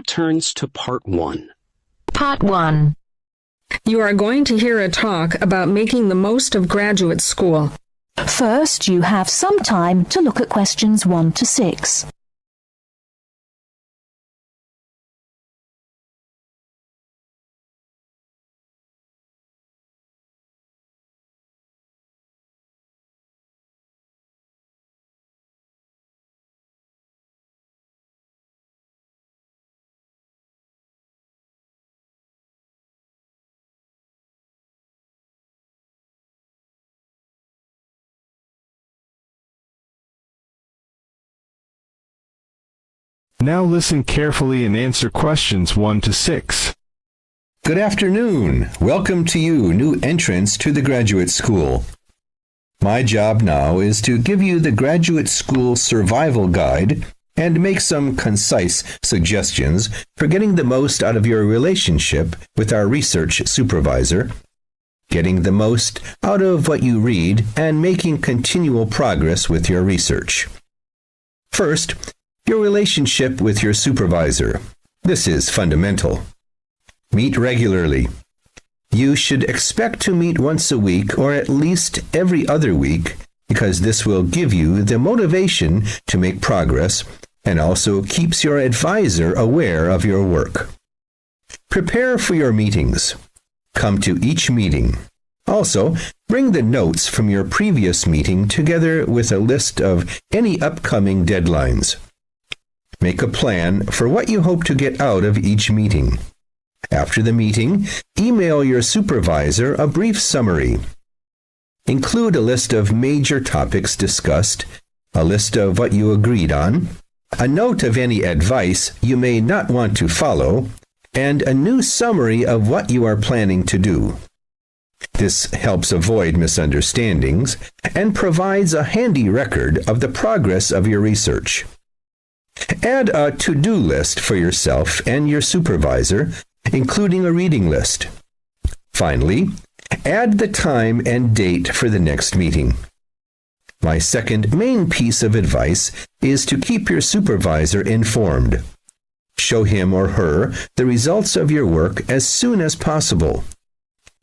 turns to Part 1. Part 1. You are going to hear a talk about making the most of graduate school. First, you have some time to look at questions 1 to 6. Now listen carefully and answer questions 1 to 6. Good afternoon. Welcome to you, new entrants to the graduate school. My job now is to give you the graduate school survival guide and make some concise suggestions for getting the most out of your relationship with our research supervisor, getting the most out of what you read, and making continual progress with your research. First, your relationship with your supervisor. This is fundamental. Meet regularly. You should expect to meet once a week or at least every other week because this will give you the motivation to make progress and also keeps your advisor aware of your work. Prepare for your meetings. Come to each meeting. Also, bring the notes from your previous meeting together with a list of any upcoming deadlines. Make a plan for what you hope to get out of each meeting. After the meeting, email your supervisor a brief summary. Include a list of major topics discussed, a list of what you agreed on, a note of any advice you may not want to follow, and a new summary of what you are planning to do. This helps avoid misunderstandings and provides a handy record of the progress of your research. Add a to-do list for yourself and your supervisor, including a reading list. Finally, add the time and date for the next meeting. My second main piece of advice is to keep your supervisor informed. Show him or her the results of your work as soon as possible.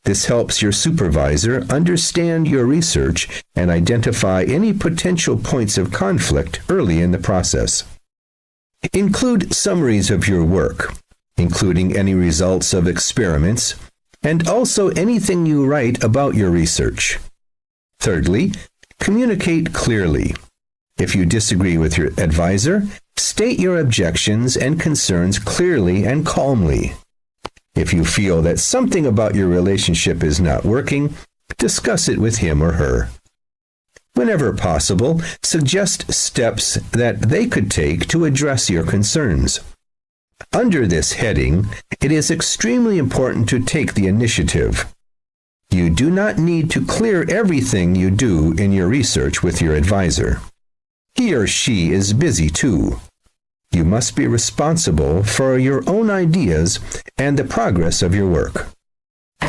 This helps your supervisor understand your research and identify any potential points of conflict early in the process. Include summaries of your work, including any results of experiments, and also anything you write about your research. Thirdly, communicate clearly. If you disagree with your advisor, state your objections and concerns clearly and calmly. If you feel that something about your relationship is not working, discuss it with him or her. Whenever possible, suggest steps that they could take to address your concerns. Under this heading, it is extremely important to take the initiative. You do not need to clear everything you do in your research with your advisor. He or she is busy too. You must be responsible for your own ideas and the progress of your work.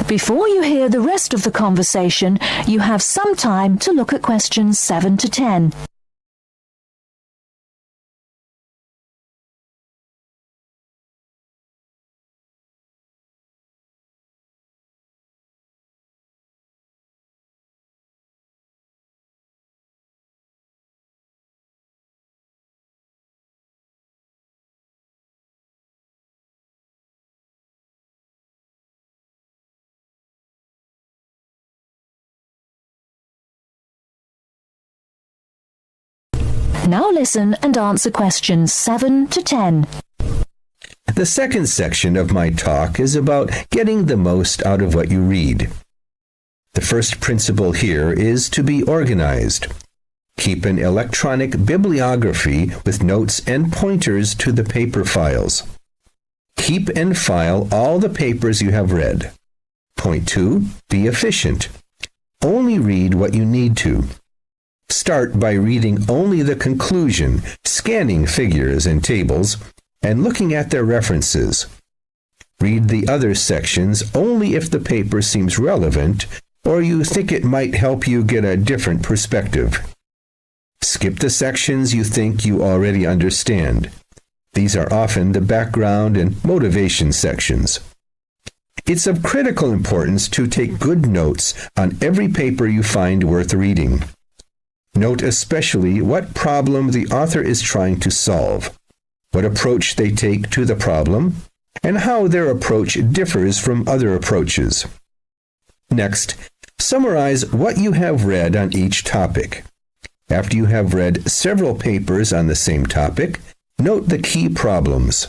Before you hear the rest of the conversation, you have some time to look at questions 7 to 10. Now listen and answer questions 7 to 10. The second section of my talk is about getting the most out of what you read. The first principle here is to be organized. Keep an electronic bibliography with notes and pointers to the paper files. Keep and file all the papers you have read. Point 2, be efficient. Only read what you need to. Start by reading only the conclusion, scanning figures and tables, and looking at their references. Read the other sections only if the paper seems relevant or you think it might help you get a different perspective. Skip the sections you think you already understand. These are often the background and motivation sections. It's of critical importance to take good notes on every paper you find worth reading. Note especially what problem the author is trying to solve, what approach they take to the problem, and how their approach differs from other approaches. Next, summarize what you have read on each topic. After you have read several papers on the same topic, note the key problems,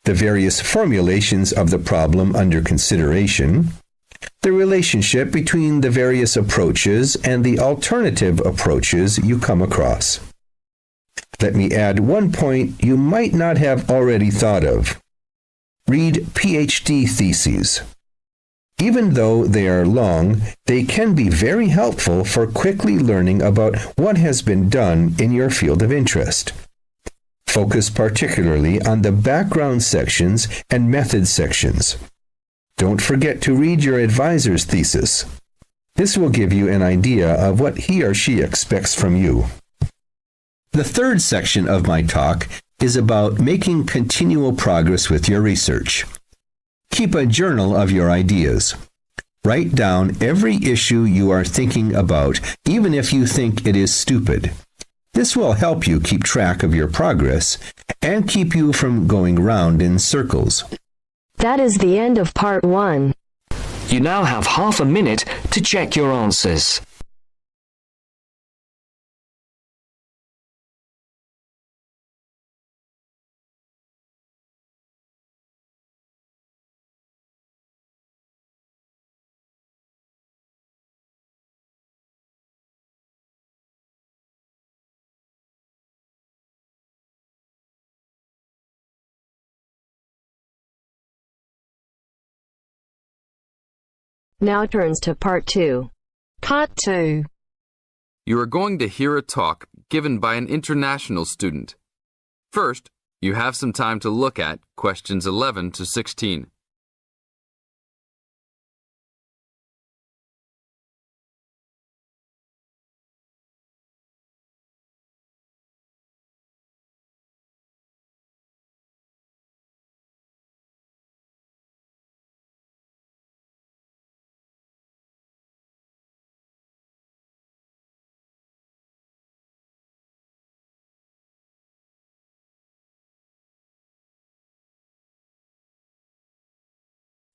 the various formulations of the problem under consideration, the relationship between the various approaches and the alternative approaches you come across. Let me add one point you might not have already thought of. Read PhD theses. Even though they are long, they can be very helpful for quickly learning about what has been done in your field of interest. Focus particularly on the background sections and method sections. Don't forget to read your advisor's thesis. This will give you an idea of what he or she expects from you. The third section of my talk is about making continual progress with your research. Keep a journal of your ideas. Write down every issue you are thinking about, even if you think it is stupid. This will help you keep track of your progress and keep you from going round in circles. That is the end of part 1. You now have half a minute to check your answers. Now turns to part 2. Part 2. You are going to hear a talk given by an international student. First, you have some time to look at questions 11 to 16.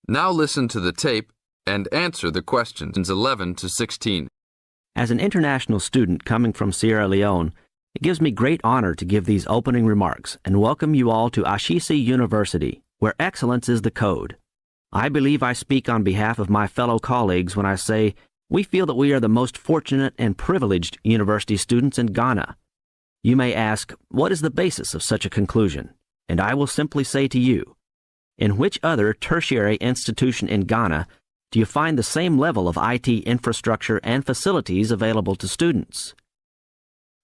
Now listen to the tape and answer the questions 11 to 16. As an international student coming from Sierra Leone, it gives me great honor to give these opening remarks and welcome you all to Ashesi University, where excellence is the code. I believe I speak on behalf of my fellow colleagues when I say we feel that we are the most fortunate and privileged university students in Ghana. You may ask, what is the basis of such a conclusion? And I will simply say to you, in which other tertiary institution in Ghana do you find the same level of IT infrastructure and facilities available to students?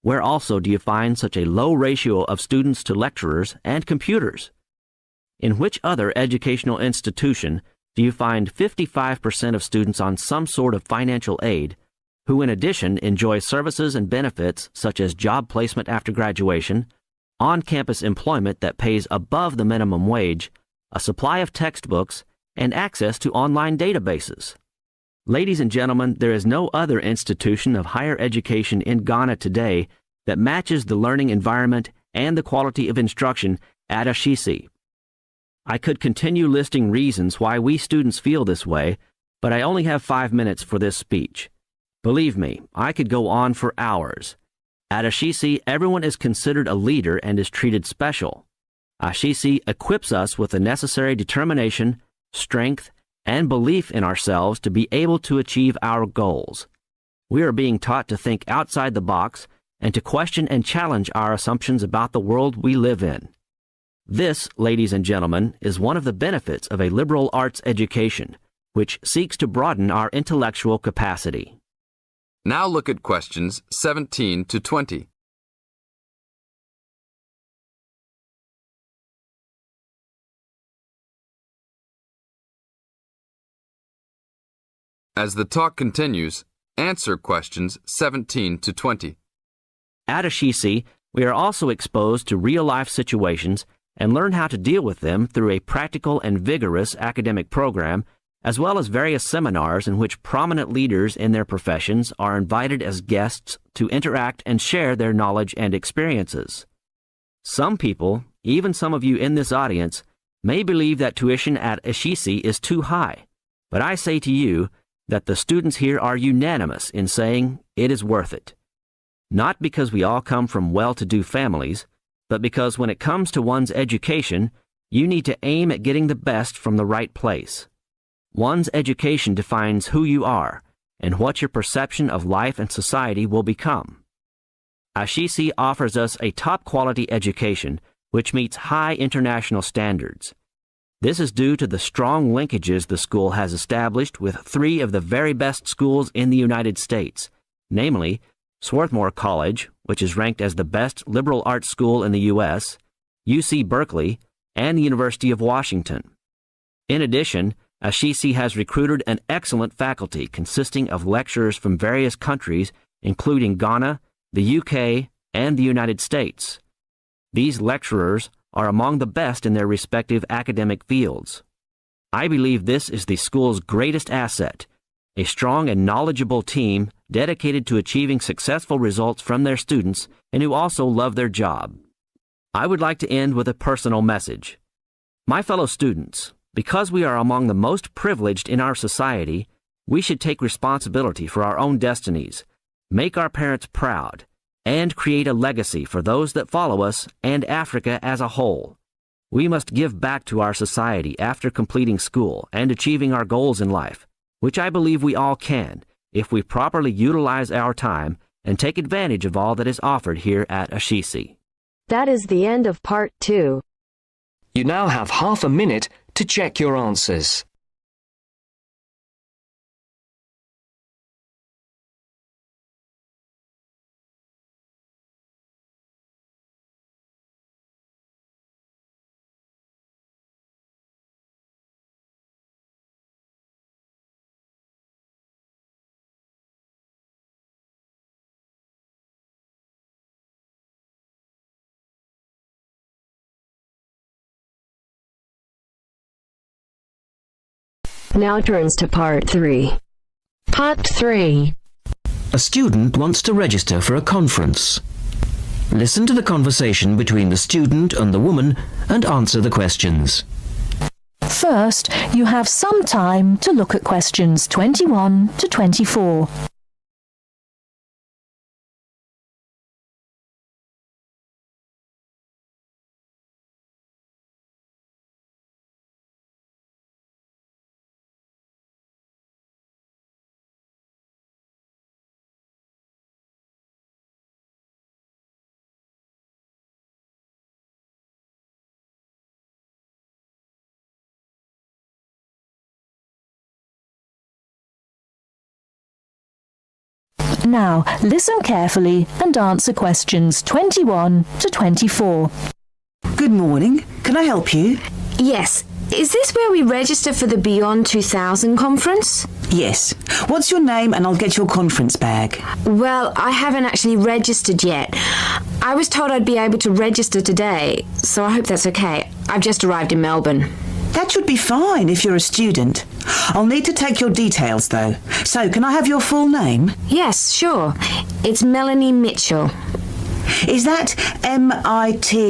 Where also do you find such a low ratio of students to lecturers and computers? In which other educational institution do you find 55% of students on some sort of financial aid, who in addition enjoy services and benefits such as job placement after graduation, on-campus employment that pays above the minimum wage, a supply of textbooks, and access to online databases? Ladies and gentlemen, there is no other institution of higher education in Ghana today that matches the learning environment and the quality of instruction at Ashesi. I could continue listing reasons why we students feel this way, but I only have 5 minutes for this speech. Believe me, I could go on for hours. At Ashesi, everyone is considered a leader and is treated special. Ashesi equips us with the necessary determination, strength, and belief in ourselves to be able to achieve our goals. We are being taught to think outside the box and to question and challenge our assumptions about the world we live in. This, ladies and gentlemen, is one of the benefits of a liberal arts education, which seeks to broaden our intellectual capacity. Now look at questions 17 to 20. As the talk continues, answer questions 17 to 20. At Ashesi, we are also exposed to real-life situations and learn how to deal with them through a practical and vigorous academic program, as well as various seminars in which prominent leaders in their professions are invited as guests to interact and share their knowledge and experiences. Some people, even some of you in this audience, may believe that tuition at Ashesi is too high, but I say to you that the students here are unanimous in saying it is worth it. Not because we all come from well-to-do families, but because when it comes to one's education, you need to aim at getting the best from the right place. One's education defines who you are and what your perception of life and society will become. Ashesi offers us a top-quality education which meets high international standards. This is due to the strong linkages the school has established with three of the very best schools in the United States, namely Swarthmore College, which is ranked as the best liberal arts school in the U.S., UC Berkeley, and the University of Washington. In addition, Ashesi has recruited an excellent faculty consisting of lecturers from various countries, including Ghana, the UK, and the United States. These lecturers are among the best in their respective academic fields. I believe this is the school's greatest asset, a strong and knowledgeable team dedicated to achieving successful results from their students and who also love their job. I would like to end with a personal message. My fellow students, because we are among the most privileged in our society, we should take responsibility for our own destinies, make our parents proud, and create a legacy for those that follow us and Africa as a whole. We must give back to our society after completing school and achieving our goals in life, which I believe we all can if we properly utilize our time and take advantage of all that is offered here at Ashesi. That is the end of part 2. You now have half a minute to check your answers. Now turns to part 3. Part 3. A student wants to register for a conference. Listen to the conversation between the student and the woman and answer the questions. First, you have some time to look at questions 21 to 24. Now, listen carefully and answer questions 21 to 24. Good morning. Can I help you? Yes. Is this where we register for the Beyond 2000 conference? Yes. What's your name and I'll get your conference bag. Well, I haven't actually registered yet. I was told I'd be able to register today, so I hope that's okay. I've just arrived in Melbourne. That should be fine if you're a student. I'll need to take your details though. So, can I have your full name? Yes, sure. It's Melanie Mitchell. Is that M-I-T-C-H-E-L-L?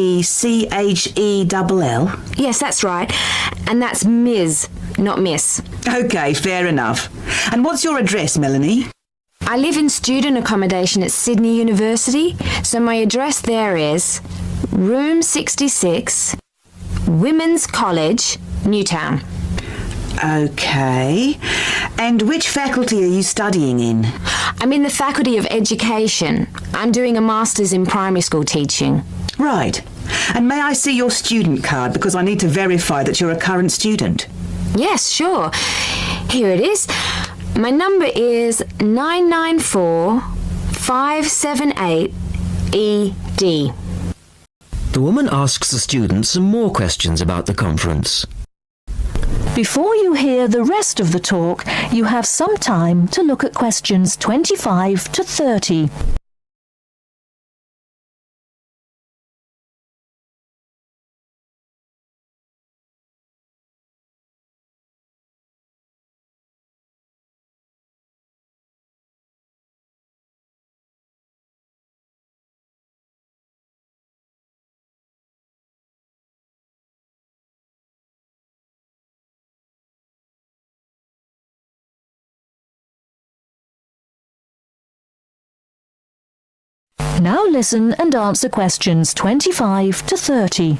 Yes, that's right. And that's Ms., not Miss. Okay, fair enough. And what's your address, Melanie? I live in student accommodation at Sydney University, so my address there is Room 66, Women's College, Newtown. Okay. And which faculty are you studying in? I'm in the Faculty of Education. I'm doing a Master's in Primary School Teaching. Right. And may I see your student card because I need to verify that you're a current student? Yes, sure. Here it is. My number is 994-578-ED. The woman asks the student some more questions about the conference. Before you hear the rest of the talk, you have some time to look at questions 25 to 30. Now listen and answer questions 25 to 30.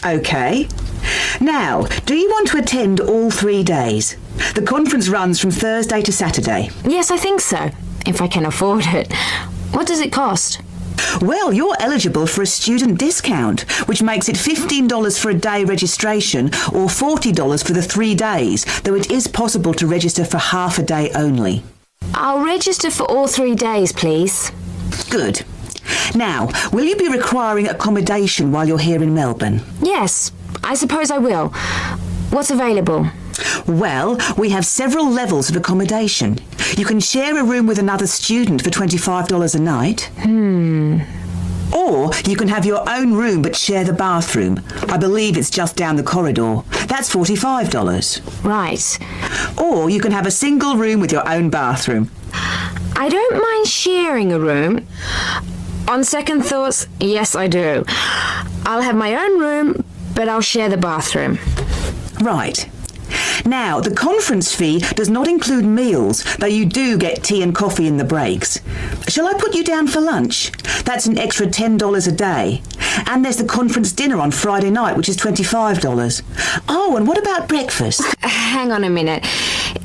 OK. Now, do you want to attend all 3 days? The conference runs from Thursday to Saturday. Yes, I think so, if I can afford it. What does it cost? Well, you're eligible for a student discount, which makes it $15 for a day registration or $40 for the 3 days, though it is possible to register for half a day only. I'll register for all 3 days, please. Good. Now, will you be requiring accommodation while you're here in Melbourne? Yes, I suppose I will. What's available? Well, we have several levels of accommodation. You can share a room with another student for $25 a night. Or you can have your own room but share the bathroom. I believe it's just down the corridor. That's $45. Right. Or you can have a single room with your own bathroom. I don't mind sharing a room. On second thoughts, yes, I do. I'll have my own room, but I'll share the bathroom. Right. Now, the conference fee does not include meals, though you do get tea and coffee in the breaks. Shall I put you down for lunch? That's an extra $10 a day. And there's the conference dinner on Friday night, which is $25. Oh, and what about breakfast? Hang on a minute.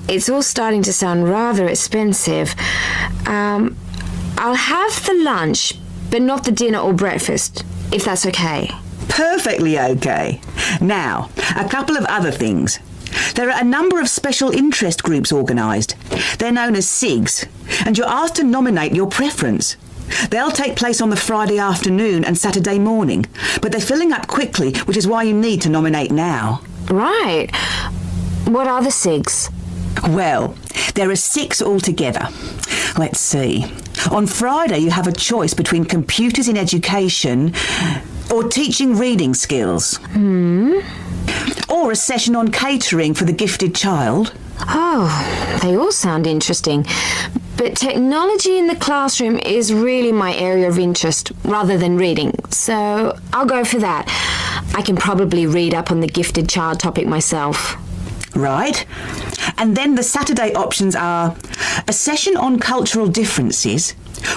It's all starting to sound rather expensive. I'll have the lunch, but not the dinner or breakfast, if that's okay. Perfectly okay. Now, a couple of other things. There are a number of special interest groups organised. They're known as SIGs, and you're asked to nominate your preference. They'll take place on the Friday afternoon and Saturday morning, but they're filling up quickly, which is why you need to nominate now. Right. What are the SIGs? Well, there are 6 altogether. Let's see. On Friday, you have a choice between computers in education or teaching reading skills. Or a session on catering for the gifted child. Oh, they all sound interesting. But technology in the classroom is really my area of interest rather than reading, so I'll go for that. I can probably read up on the gifted child topic myself. Right. And then the Saturday options are a session on cultural differences,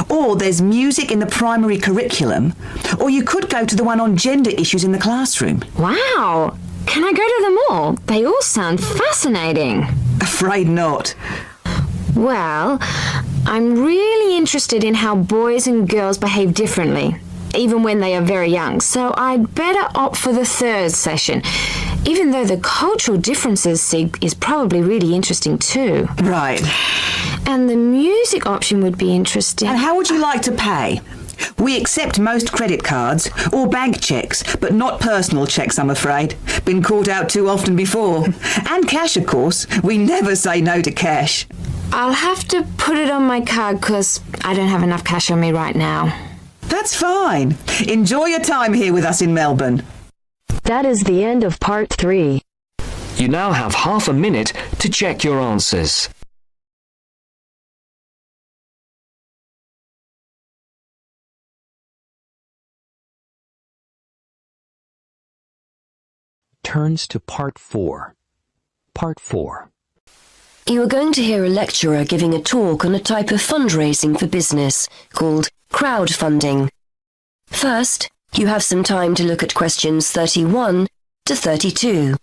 or there's music in the primary curriculum, or you could go to the one on gender issues in the classroom. Wow! Can I go to them all? They all sound fascinating. Afraid not. Well, I'm really interested in how boys and girls behave differently, even when they are very young, so I'd better opt for the 3rd session, even though the cultural differences SIG is probably really interesting too. Right. And the music option would be interesting. And how would you like to pay? We accept most credit cards or bank checks, but not personal checks, I'm afraid. Been caught out too often before. And cash, of course. We never say no to cash. I'll have to put it on my card because I don't have enough cash on me right now. That's fine. Enjoy your time here with us in Melbourne. That is the end of part 3. You now have half a minute to check your answers. Turns to Part 4. Part 4. You are going to hear a lecturer giving a talk on a type of fundraising for business called crowdfunding. First, you have some time to look at questions 31 to 32.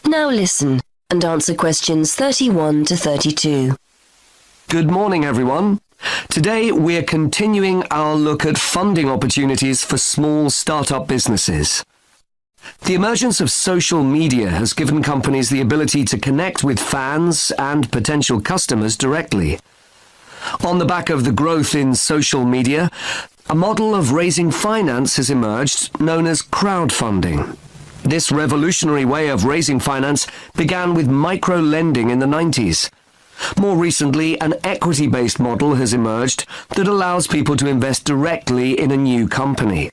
Now listen and answer questions 31 to 32. Good morning, everyone. Today we're continuing our look at funding opportunities for small startup businesses. The emergence of social media has given companies the ability to connect with fans and potential customers directly. On the back of the growth in social media, a model of raising finance has emerged known as crowdfunding. This revolutionary way of raising finance began with micro-lending in the 90s. More recently, an equity-based model has emerged that allows people to invest directly in a new company.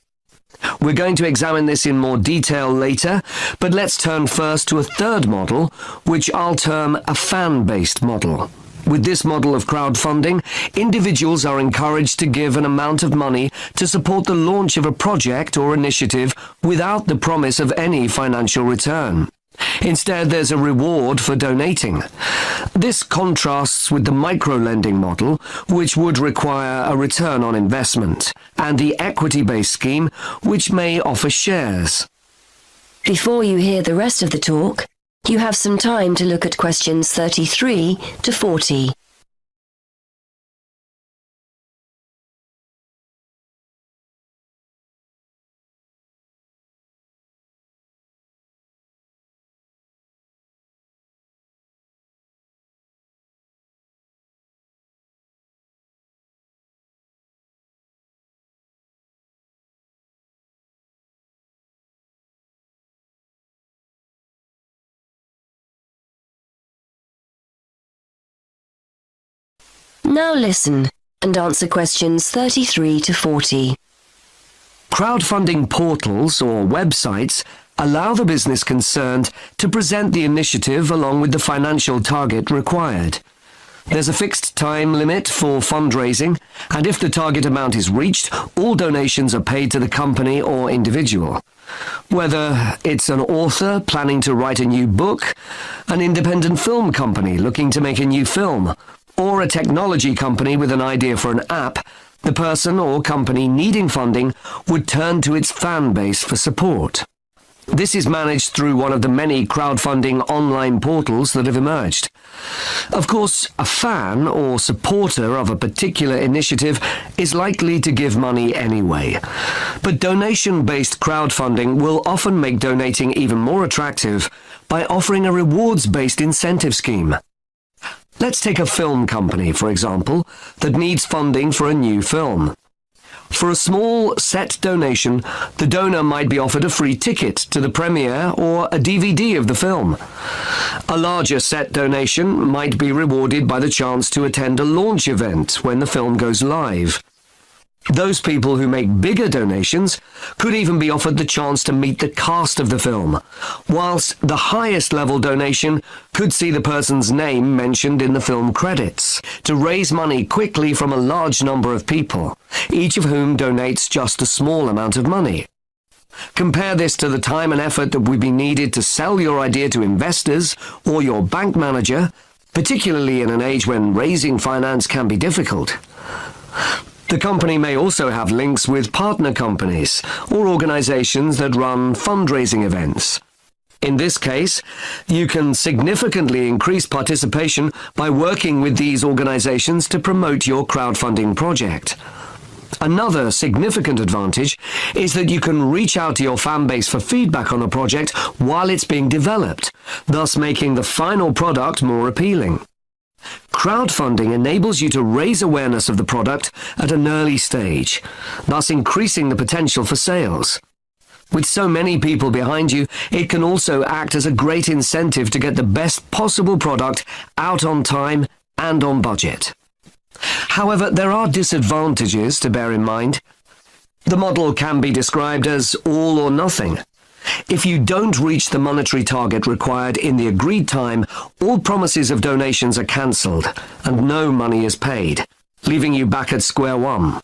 We're going to examine this in more detail later, but let's turn first to a third model, which I'll term a fan-based model. With this model of crowdfunding, individuals are encouraged to give an amount of money to support the launch of a project or initiative without the promise of any financial return. Instead, there's a reward for donating. This contrasts with the micro-lending model, which would require a return on investment, and the equity-based scheme, which may offer shares. Before you hear the rest of the talk, you have some time to look at questions 33 to 40. Now listen and answer questions 33 to 40. Crowdfunding portals or websites allow the business concerned to present the initiative along with the financial target required. There's a fixed time limit for fundraising, and if the target amount is reached, all donations are paid to the company or individual. Whether it's an author planning to write a new book, an independent film company looking to make a new film, or a technology company with an idea for an app, the person or company needing funding would turn to its fan base for support. This is managed through one of the many crowdfunding online portals that have emerged. Of course, a fan or supporter of a particular initiative is likely to give money anyway. But donation-based crowdfunding will often make donating even more attractive by offering a rewards-based incentive scheme. Let's take a film company, for example, that needs funding for a new film. For a small set donation, the donor might be offered a free ticket to the premiere or a DVD of the film. A larger set donation might be rewarded by the chance to attend a launch event when the film goes live. Those people who make bigger donations could even be offered the chance to meet the cast of the film, whilst the highest level donation could see the person's name mentioned in the film credits, to raise money quickly from a large number of people, each of whom donates just a small amount of money. Compare this to the time and effort that would be needed to sell your idea to investors or your bank manager, particularly in an age when raising finance can be difficult. The company may also have links with partner companies or organizations that run fundraising events. In this case, you can significantly increase participation by working with these organizations to promote your crowdfunding project. Another significant advantage is that you can reach out to your fan base for feedback on a project while it's being developed, thus making the final product more appealing. Crowdfunding enables you to raise awareness of the product at an early stage, thus increasing the potential for sales. With so many people behind you, it can also act as a great incentive to get the best possible product out on time and on budget. However, there are disadvantages to bear in mind. The model can be described as all or nothing. If you don't reach the monetary target required in the agreed time, all promises of donations are cancelled and no money is paid, leaving you back at square one.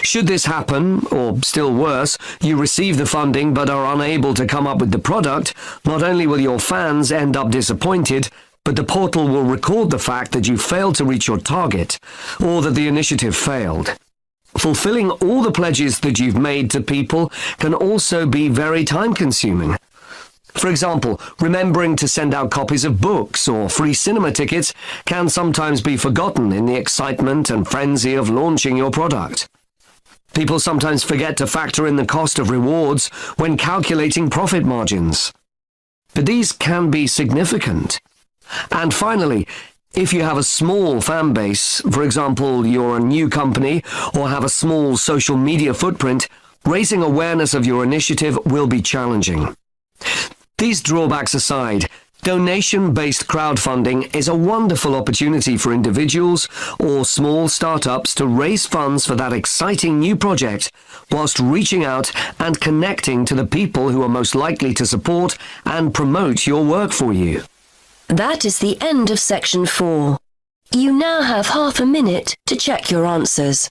Should this happen, or still worse, you receive the funding but are unable to come up with the product, not only will your fans end up disappointed, but the portal will record the fact that you failed to reach your target, or that the initiative failed. Fulfilling all the pledges that you've made to people can also be very time-consuming. For example, remembering to send out copies of books or free cinema tickets can sometimes be forgotten in the excitement and frenzy of launching your product. People sometimes forget to factor in the cost of rewards when calculating profit margins. But these can be significant. And finally, if you have a small fan base, for example, you're a new company or have a small social media footprint, raising awareness of your initiative will be challenging. These drawbacks aside, Donation-based crowdfunding is a wonderful opportunity for individuals or small startups to raise funds for that exciting new project whilst reaching out and connecting to the people who are most likely to support and promote your work for you. That is the end of section 4. You now have half a minute to check your answers.